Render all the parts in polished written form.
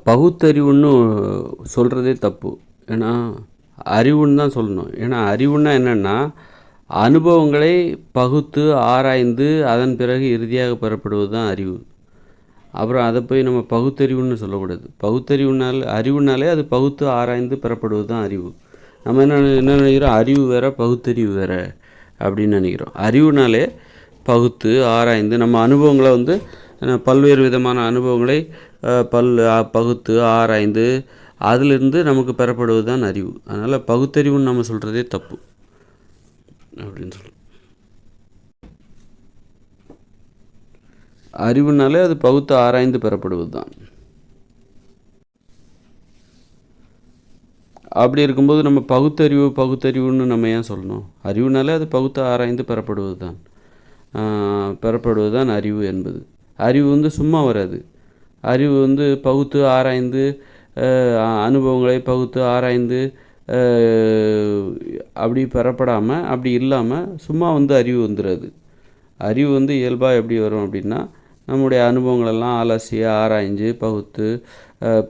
பகுத்தறிவுன்னு சொல்கிறதே தப்பு. ஏன்னா அறிவுன்னு தான் சொல்லணும். ஏன்னா அறிவுன்னா என்னென்னா, அனுபவங்களை பகுத்து ஆராய்ந்து அதன் பிறகு இறுதியாக பெறப்படுவது தான் அறிவு. அப்புறம் அதை போய் நம்ம பகுத்தறிவுன்னு சொல்லக்கூடாது. அறிவுனாலே அது பகுத்து ஆராய்ந்து பெறப்படுவது தான் அறிவு. நம்ம என்ன நினைக்கிறோம், அறிவு வேறு பகுத்தறிவு வேறு அப்படின்னு நினைக்கிறோம். அறிவுனாலே பகுத்து ஆராய்ந்து நம்ம அனுபவங்களை பல்வேறு விதமான அனுபவங்களை பகுத்து ஆராய்ந்து அதிலிருந்து நமக்கு பெறப்படுவது தான் அறிவு. அதனால் பகுத்தறிவுன்னு நம்ம சொல்கிறதே தப்பு அப்படின்னு சொல்லணும். அறிவுனாலே அது பகுத்து ஆராய்ந்து பெறப்படுவது தான். அப்படி இருக்கும்போது நம்ம பகுத்தறிவுன்னு நம்ம ஏன் சொல்லணும்? அறிவுனாலே அது பகுத்து ஆராய்ந்து பெறப்படுவது தான் அறிவு என்பது. அறிவு சும்மா வராது. அறிவு பகுத்து ஆராய்ந்து அனுபவங்களை பகுத்து ஆராய்ந்து அப்படி பெறப்படாமல், அப்படி இல்லாமல் சும்மா அறிவு வந்துடாது. அறிவு இயல்பாக எப்படி வரும் அப்படின்னா, நம்முடைய அனுபவங்களெல்லாம் அலசி ஆராய்ஞ்சு பகுத்து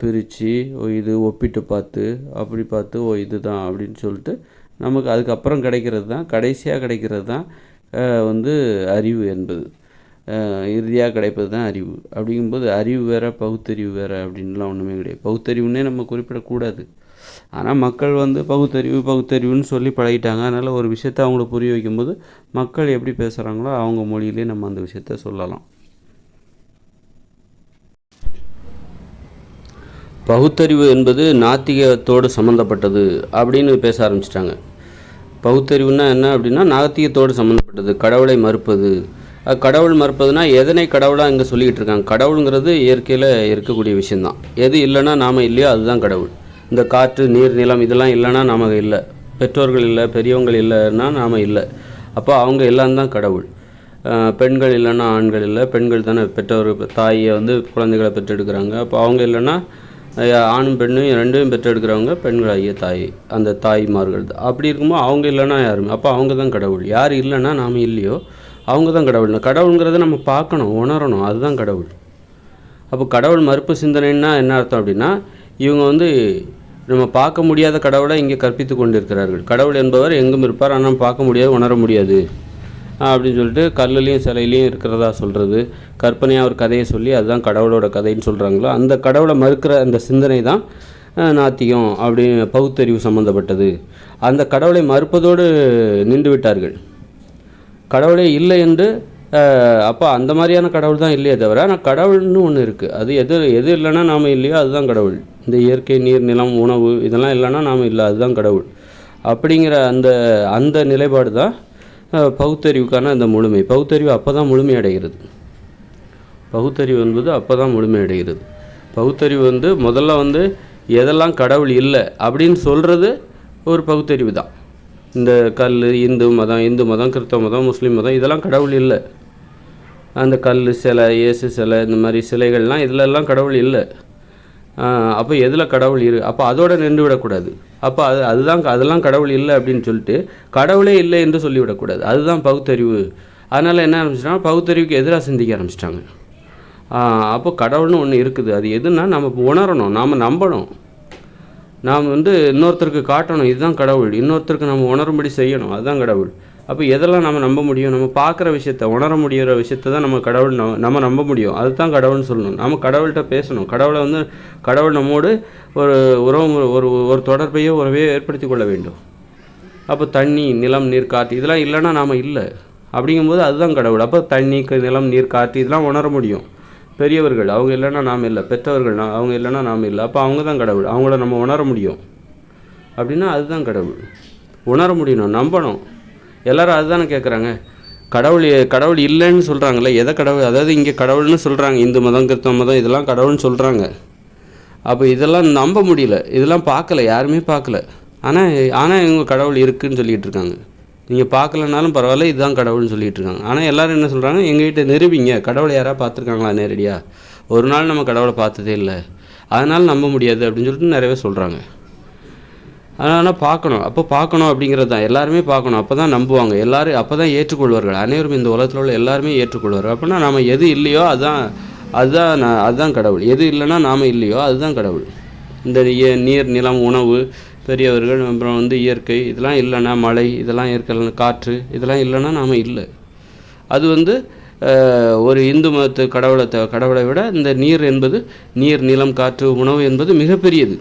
பிரித்து இது ஒப்பிட்டு பார்த்து அப்படி பார்த்து இது தான் அப்படின்னு சொல்லிட்டு நமக்கு அதுக்கப்புறம் கடைசியாக கிடைக்கிறது தான் அறிவு என்பது. இறுதியாக கிடைப்பது தான் அறிவு. அப்படிங்கும்போது அறிவு வேறு பகுத்தறிவு வேறு அப்படின்லாம் ஒன்றுமே கிடையாது. பகுத்தறிவுன்னே நம்ம குறிப்பிடக்கூடாது. ஆனால் மக்கள் பகுத்தறிவுன்னு சொல்லி பழகிட்டாங்க. அதனால் ஒரு விஷயத்தை அவங்களுக்கு புரிய வைக்கும்போது மக்கள் எப்படி பேசுகிறாங்களோ அவங்க மொழியிலே நம்ம அந்த விஷயத்த சொல்லலாம். பகுத்தறிவு என்பது நாத்திகத்தோடு சம்மந்தப்பட்டது அப்படின்னு பேச ஆரம்பிச்சிட்டாங்க. பகுத்தறிவுன்னா என்ன அப்படின்னா, நாத்திகத்தோடு சம்மந்தப்பட்டது, கடவுளை மறுப்பது. கடவுள் மறுப்பதுனா எதனை கடவுளாக இங்கே சொல்லிக்கிட்டு இருக்காங்க? கடவுளுங்கிறது இயற்கையில் இருக்கக்கூடிய விஷயந்தான். எது இல்லைன்னா நாம் இல்லையோ அதுதான் கடவுள். இந்த காற்று, நீர், நிலம் இதெல்லாம் இல்லைன்னா நாம் இல்லை. பெற்றோர்கள் இல்லை, பெரியவங்கள் இல்லைன்னா நாம் இல்லை. அப்போ அவங்க எல்லாம் தான் கடவுள். பெண்கள் இல்லைன்னா ஆண்கள் இல்லை. பெண்கள் தானே பெற்றோர்கள், தாயை குழந்தைகளை பெற்றெடுக்கிறாங்க. அப்போ அவங்க இல்லைன்னா ஆணும் பெண்ணும் ரெண்டும் பெற்றெடுக்கிறவங்க பெண்கள் ஐய தாய், அந்த தாய்மார்கள். அப்படி இருக்கும்போது அவங்க இல்லைன்னா யாருமே. அப்போ அவங்க தான் கடவுள். யார் இல்லைன்னா நாம் இல்லையோ அவங்க தான் கடவுள். கடவுளுங்கிறத நம்ம பார்க்கணும், உணரணும், அதுதான் கடவுள். அப்போ கடவுள் மறுப்பு சிந்தனைன்னா என்ன அர்த்தம் அப்படின்னா, இவங்க நம்ம பார்க்க முடியாத கடவுளை இங்கே கற்பித்து கொண்டு இருக்கிறார்கள். கடவுள் என்பவர் எங்கும் இருப்பார், ஆனால் பார்க்க முடியாது, உணர முடியாது அப்படின்னு சொல்லிட்டு கல்லுலேயும் சிலையிலையும் இருக்கிறதா சொல்கிறது, கற்பனையாக ஒரு கதையை சொல்லி அதுதான் கடவுளோட கதைன்னு சொல்கிறாங்களோ, அந்த கடவுளை மறுக்கிற அந்த சிந்தனை தான் நாத்திகம் அப்படின்னு பகுத்தறிவு சம்மந்தப்பட்டது. அந்த கடவுளை மறுப்பதோடு நின்று விட்டார்கள். கடவுளே இல்லை என்று அப்போ அந்த மாதிரியான கடவுள் தான் இல்லையே தவிர, ஆனால் கடவுள்னு ஒன்று இருக்குது. அது எது இல்லைன்னா நாம் இல்லையோ அதுதான் கடவுள். இந்த இயற்கை, நீர், நிலம், உணவு இதெல்லாம் இல்லைன்னா நாம் இல்லை, அதுதான் கடவுள். அப்படிங்கிற அந்த நிலைப்பாடு தான் பகுத்தறிவுக்கான அந்த முழுமை. பகுத்தறிவு அப்போ தான் முழுமையடைகிறது. பகுத்தறிவு என்பது அப்போ தான் முழுமையடைகிறது. பகுத்தறிவு முதல்ல எதெல்லாம் கடவுள் இல்லை அப்படின்னு சொல்கிறது ஒரு பகுத்தறிவு தான். இந்த கல், இந்து மதம், கிறிஸ்தவ மதம், முஸ்லீம் மதம் இதெல்லாம் கடவுள் இல்லை. அந்த கல் சிலை, இயேசு சிலை, இந்த மாதிரி சிலைகள்லாம் இதிலெல்லாம் கடவுள் இல்லை. அப்போ எதில் கடவுள் அப்போ அதோடு நின்று விடக்கூடாது. அப்போ அதெல்லாம் கடவுள் இல்லை அப்படின்னு சொல்லிட்டு கடவுளே இல்லை என்று சொல்லிவிடக்கூடாது. அதுதான் பகுத்தறிவு. அதனால் என்ன ஆரம்பிச்சிட்டாங்க, பகுத்தறிவுக்கு எதிராக சிந்திக்க ஆரம்பிச்சிட்டாங்க. அப்போ கடவுள்னு ஒன்று இருக்குது. அது எதுன்னா நம்ம உணரணும், நாம் நம்பணும், நாம் இன்னொருத்தருக்கு காட்டணும் இதுதான் கடவுள், இன்னொருத்தருக்கு நம்ம உணரும்படி செய்யணும், அதுதான் கடவுள். அப்போ எதெல்லாம் நம்ம நம்ப முடியும்? நம்ம பார்க்குற விஷயத்த, உணர முடிகிற விஷயத்த தான் நம்ம கடவுள் நம்ம நம்ப முடியும். அதுதான் கடவுள்னு சொல்லணும். நம்ம கடவுள்கிட்ட பேசணும். கடவுள் நம்மோடு ஒரு உறவு, ஒரு தொடர்பையோ உறவையோ ஏற்படுத்தி கொள்ள வேண்டும். அப்போ தண்ணி, நிலம், நீர், காற்று இதெல்லாம் இல்லைன்னா நாம் இல்லை. அப்படிங்கும்போது அதுதான் கடவுள். அப்போ தண்ணி, நிலம், நீர், காற்று இதெல்லாம் உணர முடியும். பெரியவர்கள் அவங்க இல்லைன்னா நாம் இல்லை, பெற்றவர்கள் அவங்க இல்லைன்னா நாம் இல்லை. அப்போ அவங்க தான் கடவுள். அவங்கள நம்ம உணர முடியும் அப்படின்னா அதுதான் கடவுள். உணர முடியணும், நம்பணும். எல்லோரும் அதுதானே கேட்குறாங்க. கடவுள் இல்லைன்னு சொல்கிறாங்களே, எதை கடவுள்? அதாவது இங்கே கடவுள்னு சொல்கிறாங்க, இந்து மதம், கிறிஸ்தவ மதம் இதெல்லாம் கடவுள்னு சொல்கிறாங்க. அப்போ இதெல்லாம் நம்ப முடியல, இதெல்லாம் பார்க்கல, யாருமே பார்க்கல. ஆனால் இவங்க கடவுள் இருக்குதுன்னு சொல்லிகிட்டு இருக்காங்க. நீங்கள் பார்க்கலனாலும் பரவாயில்ல, இதுதான் கடவுள்னு சொல்லிகிட்டு இருக்காங்க. ஆனால் எல்லோரும் என்ன சொல்கிறாங்க, எங்ககிட்ட நிரூபிங்க, கடவுளை யாராவது பார்த்துருக்காங்களா நேரடியாக? ஒரு நாள் நம்ம கடவுளை பார்த்ததே இல்லை, அதனால் நம்ப முடியாது அப்படின்னு சொல்லிட்டு நிறையவே சொல்கிறாங்க. அதனால் பார்க்கணும். அப்போ பார்க்கணும் அப்படிங்கிறது தான், எல்லாருமே பார்க்கணும். அப்போ தான் நம்புவாங்க எல்லாரும், அப்போ தான் ஏற்றுக்கொள்வார்கள். அனைவரும் இந்த உலகத்தில் உள்ள எல்லாருமே ஏற்றுக்கொள்வார்கள். அப்படின்னா நம்ம எது இல்லையோ அதுதான் அதுதான் கடவுள். எது இல்லைன்னா நாம் இல்லையோ அதுதான் கடவுள். இந்த நீர், நிலம், உணவு, பெரியவர்கள், அப்புறம் வந்து இயற்கை, இதெல்லாம் இல்லைன்னா மழை, இதெல்லாம் இயற்கை, காற்று, இதெல்லாம் இல்லைன்னா நாம் இல்லை. அது வந்து ஒரு இந்து மதத்து கடவுளை விட இந்த நீர் என்பது, நீர், நிலம், காற்று, உணவு என்பது மிகப்பெரியது.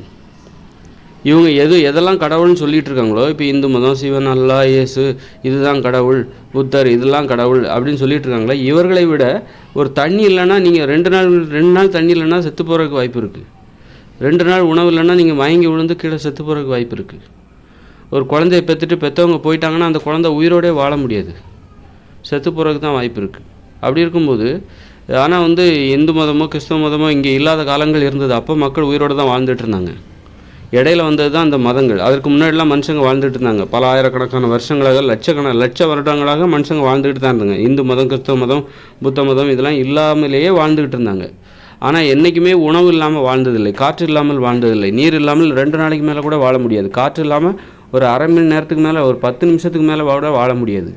இவங்க எதெல்லாம் கடவுள்னு சொல்லிகிட்டு இருக்காங்களோ, இப்போ இந்து மதம், சிவன், அல்லா, இயேசு, இதுதான் கடவுள், புத்தர், இதெல்லாம் கடவுள் அப்படின்னு சொல்லிட்டு இருக்காங்களே, இவர்களை விட ஒரு தண்ணி இல்லைன்னா நீங்கள் 2 நாள் தண்ணி இல்லைன்னா செத்து போகிறதுக்கு வாய்ப்பு இருக்குது. 2 நாள் உணவு இல்லைன்னா நீங்கள் மயங்கி விழுந்து கீழே செத்து போகிறதுக்கு வாய்ப்பு இருக்குது. ஒரு குழந்தைய பெற்றவங்க போயிட்டாங்கன்னா அந்த குழந்தை உயிரோடே வாழ முடியாது, செத்து போகிறதுக்கு தான் வாய்ப்பு இருக்குது. அப்படி இருக்கும்போது, ஆனால் வந்து இந்து மதமோ கிறிஸ்தவ மதமோ இங்கே இல்லாத காலங்கள் இருந்தது. அப்போ மக்கள் உயிரோடு தான் வாழ்ந்துட்டு இருந்தாங்க. இடையில வந்தது தான் அந்த மதங்கள். அதற்கு முன்னாடிலாம் மனுஷங்க வாழ்ந்துட்டு இருந்தாங்க. பல ஆயிரக்கணக்கான வருஷங்களாக, லட்ச வருடங்களாக மனுஷங்க வாழ்ந்துக்கிட்டு தான் இருந்தாங்க. இந்து மதம், கிறிஸ்தவ மதம், புத்த மதம் இதெல்லாம் இல்லாமலேயே வாழ்ந்துக்கிட்டு இருந்தாங்க. ஆனால் என்றைக்குமே உணவு இல்லாமல் வாழ்ந்ததில்லை, காற்று இல்லாமல் வாழ்ந்ததில்லை, நீர் இல்லாமல் 2 நாளைக்கு மேலே கூட வாழ முடியாது, காற்று இல்லாமல் ஒரு அரை மணி நேரத்துக்கு மேலே, ஒரு 10 நிமிஷத்துக்கு மேலே கூட வாழ முடியாது,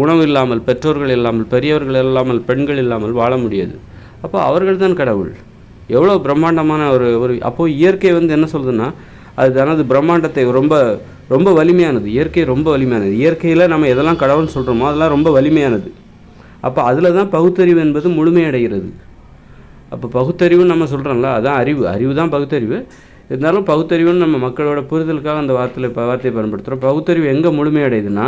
உணவு இல்லாமல், பெற்றோர்கள் இல்லாமல், பெரியவர்கள் இல்லாமல், பெண்கள் இல்லாமல் வாழ முடியாது. அப்போ அவர்கள் தான் கடவுள். எவ்வளோ பிரம்மாண்டமான ஒரு அப்போது இயற்கை வந்து என்ன சொல்லுதுன்னா, அது தனது பிரம்மாண்டத்தை ரொம்ப ரொம்ப வலிமையானது. இயற்கை ரொம்ப வலிமையானது. இயற்கையில் நம்ம எதெல்லாம் கடவுள்னு சொல்கிறோமோ அதெல்லாம் ரொம்ப வலிமையானது. அப்போ அதில் தான் பகுத்தறிவு என்பது முழுமையடைகிறது. அப்போ பகுத்தறிவுன்னு நம்ம சொல்கிறோம்ல, அதான் அறிவு தான் பகுத்தறிவு. இருந்தாலும் பகுத்தறிவுன்னு நம்ம மக்களோட புரிதலுக்காக அந்த வார்த்தையை பயன்படுத்துகிறோம். பகுத்தறிவு எங்கே முழுமையடையுதுன்னா,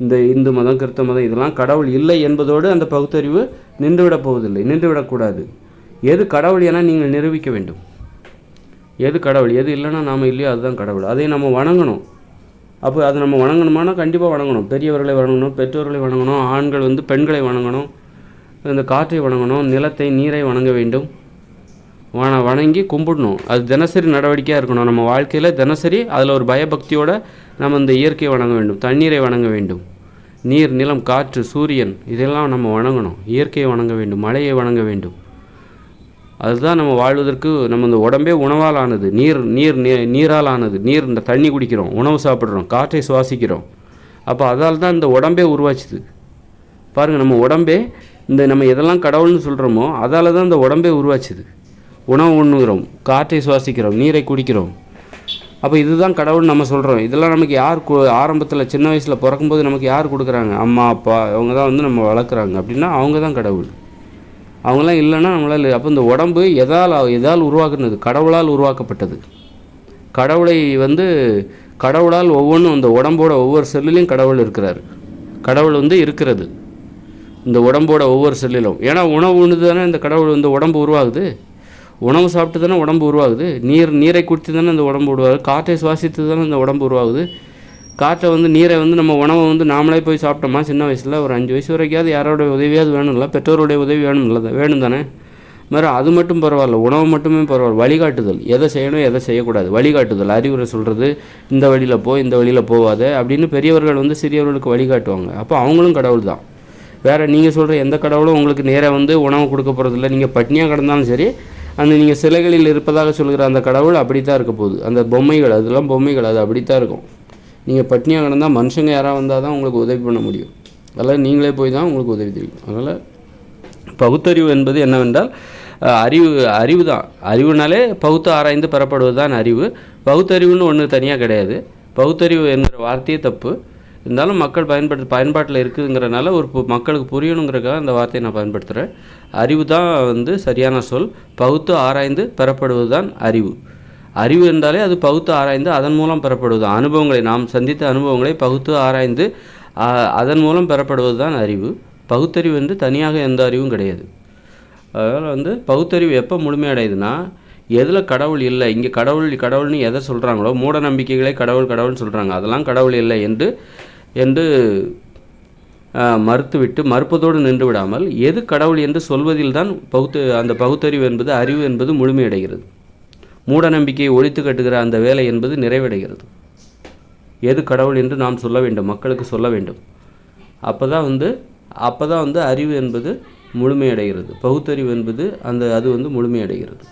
இந்த இந்து மதம், கிறிஸ்தவ மதம் இதெல்லாம் கடவுள் இல்லை என்பதோடு அந்த பகுத்தறிவு நின்றுவிடப் போவதில்லை, நின்றுவிடக்கூடாது. எது கடவுள் என நீங்கள் நிரூபிக்க வேண்டும். எது கடவுள், எது இல்லைன்னா நாம் இல்லையோ அதுதான் கடவுள். அதை நம்ம வணங்கணும். அப்போ அது நம்ம வணங்கணுமானா கண்டிப்பாக வணங்கணும். பெரியவர்களை வணங்கணும், பெற்றோர்களை வணங்கணும், ஆண்கள் வந்து பெண்களை வணங்கணும், இந்த காற்றை வணங்கணும், நிலத்தை, நீரை வணங்க வேண்டும், வணங்கி கும்பிடணும். அது தினசரி நடவடிக்கையாக இருக்கணும். நம்ம வாழ்க்கையில் தினசரி அதில் ஒரு பயபக்தியோடு நம்ம இந்த இயற்கையை வணங்க வேண்டும், தண்ணீரை வணங்க வேண்டும், நீர், நிலம், காற்று, சூரியன் இதெல்லாம் நம்ம வணங்கணும். இயற்கையை வணங்க வேண்டும், மழையை வணங்க வேண்டும். அதுதான் நம்ம வாழ்வதற்கு. நம்ம இந்த உடம்பே உணவால் ஆனது, நீரால் ஆனது. நீர், இந்த தண்ணி குடிக்கிறோம், உணவு சாப்பிட்றோம், காற்றை சுவாசிக்கிறோம். அப்போ அதால் தான் இந்த உடம்பே உருவாச்சுது. பாருங்கள், நம்ம உடம்பே நம்ம எதெல்லாம் கடவுள்னு சொல்கிறோமோ அதால் தான் இந்த உடம்பே உருவாச்சுது. உணவு உண்ணுகிறோம், காற்றை சுவாசிக்கிறோம், நீரை குடிக்கிறோம். அப்போ இதுதான் கடவுள் நம்ம சொல்கிறோம். இதெல்லாம் நமக்கு யார் ஆரம்பத்தில் சின்ன வயசில் பிறக்கும்போது நமக்கு யார் கொடுக்குறாங்க? அம்மா, அப்பா, அவங்க தான் வந்து நம்ம வளர்க்குறாங்க. அப்படின்னா அவங்க தான் கடவுள். அவங்களாம் இல்லைன்னா நம்மளால். அப்போ இந்த உடம்பு எதால் உருவாக்குனது? கடவுளால் உருவாக்கப்பட்டது. கடவுளை வந்து கடவுளால் ஒவ்வொன்றும், இந்த உடம்போட ஒவ்வொரு செல்லுலையும் கடவுள் இருக்கிறார். கடவுள் வந்து இருக்கிறது இந்த உடம்போட ஒவ்வொரு செல்லிலும். ஏன்னா உணவு உண்டு தானே இந்த கடவுள், இந்த உடம்பு உருவாகுது. உணவு சாப்பிட்டு தானே உடம்பு உருவாகுது. நீரை குடித்து தானே இந்த உடம்பு உருவாகுது. காற்றை சுவாசித்து தானே இந்த உடம்பு உருவாகுது. காற்றை வந்து, நீரை வந்து, நம்ம உணவை வந்து நாமளே போய் சாப்பிட்டோமா சின்ன வயசில்? ஒரு 5 வயசு வரைக்காவது யாரோட உதவியாவது வேணும்ல, பெற்றோருடைய உதவி வேணும் தானே. மாதிரி அது மட்டும் பரவாயில்ல, உணவு மட்டுமே பரவாயில்ல. வழிகாட்டுதல், எதை செய்யணும் எதை செய்யக்கூடாது, வழிகாட்டுதல், அறிவுரை சொல்கிறது. இந்த வழியில் இந்த வழியில் போகாத அப்படின்னு பெரியவர்கள் வந்து சிறியவர்களுக்கு வழிகாட்டுவாங்க. அப்போ அவங்களும் கடவுள் தான். வேறு நீங்கள் சொல்கிற எந்த கடவுளும் உங்களுக்கு நேராக வந்து உணவு கொடுக்க போகிறதில்ல. நீங்கள் பட்னியாக கிடந்தாலும் சரி, அந்த நீங்கள் சிலைகளில் இருப்பதாக சொல்கிற அந்த கடவுள் அப்படி தான் இருக்க போகுது. அந்த பொம்மைகள், அதெல்லாம் பொம்மைகள், அது அப்படி தான் இருக்கும். நீங்கள் பட்னியாக கிடந்தால் மனுஷங்க யாராக வந்தால் தான் உங்களுக்கு உதவி பண்ண முடியும். அதனால் நீங்களே போய் தான் உங்களுக்கு உதவி தெரியும். அதனால் பகுத்தறிவு என்பது என்னவென்றால் அறிவு தான். அறிவுனாலே பகுத்து ஆராய்ந்து பெறப்படுவது தான் அறிவு. பகுத்தறிவுன்னு ஒன்று தனியாக கிடையாது. பகுத்தறிவு என்கிற வார்த்தையே தப்பு. இருந்தாலும் மக்கள் பயன்பாட்டில் இருக்குதுங்கிறனால மக்களுக்கு புரியணுங்கிறதுக்காக அந்த வார்த்தையை நான் பயன்படுத்துகிறேன். அறிவு தான் வந்து சரியான சொல். பகுத்து ஆராய்ந்து பெறப்படுவது தான் அறிவு. அறிவு என்றாலே அது பகுத்து ஆராய்ந்து அதன் மூலம் பெறப்படுவது. அனுபவங்களை, நாம் சந்தித்த அனுபவங்களை பகுத்து ஆராய்ந்து அதன் மூலம் பெறப்படுவது தான் அறிவு. பகுத்தறிவு என்று தனியாக எந்த அறிவும் கிடையாது. அதனால் வந்து பகுத்தறிவு எப்போ முழுமையடையுதுன்னா, எதில் கடவுள் இல்லை, இங்கே கடவுள்னு எதை சொல்கிறாங்களோ, மூட நம்பிக்கைகளை கடவுள்னு சொல்கிறாங்க, அதெல்லாம் கடவுள் இல்லை என்று மறுப்பதோடு நின்று விடாமல், எது கடவுள் என்று சொல்வதில் தான் அந்த பகுத்தறிவு என்பது, அறிவு என்பது முழுமையடைகிறது. மூட நம்பிக்கையை ஒழித்து கட்டுகிற அந்த வேலை என்பது நிறைவடைகிறது. எது கடவுள் என்று நாம் சொல்ல வேண்டும், மக்களுக்கு சொல்ல வேண்டும். அப்போ தான் வந்து அறிவு என்பது முழுமையடைகிறது. பகுத்தறிவு என்பது அது வந்து முழுமையடைகிறது.